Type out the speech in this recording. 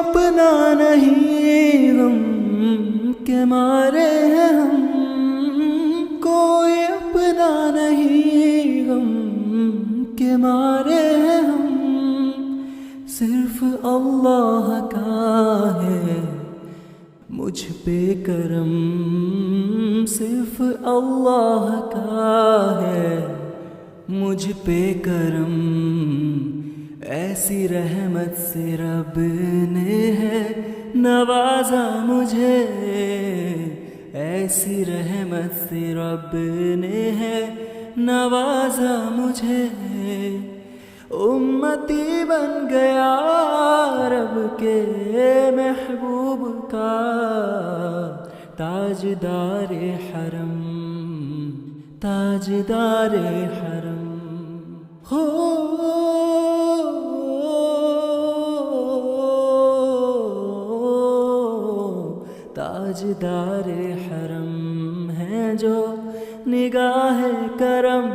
अपना नहीं गम के मारे हैं हम, कोई अपना नहीं गम के मारे हैं हम। सिर्फ अल्लाह का है मुझ पे करम, सिर्फ अल्लाह का है मुझ पे करम। ऐसी रहमत से रब ने है नवाजा मुझे, ऐसी रहमत से रब ने है नवाजा मुझे। उम्मती बन गया रब के महबूब का, ताजदारे हरम, ताजदारे हरम। हो ताजदारे हरम है जो निगाह करम,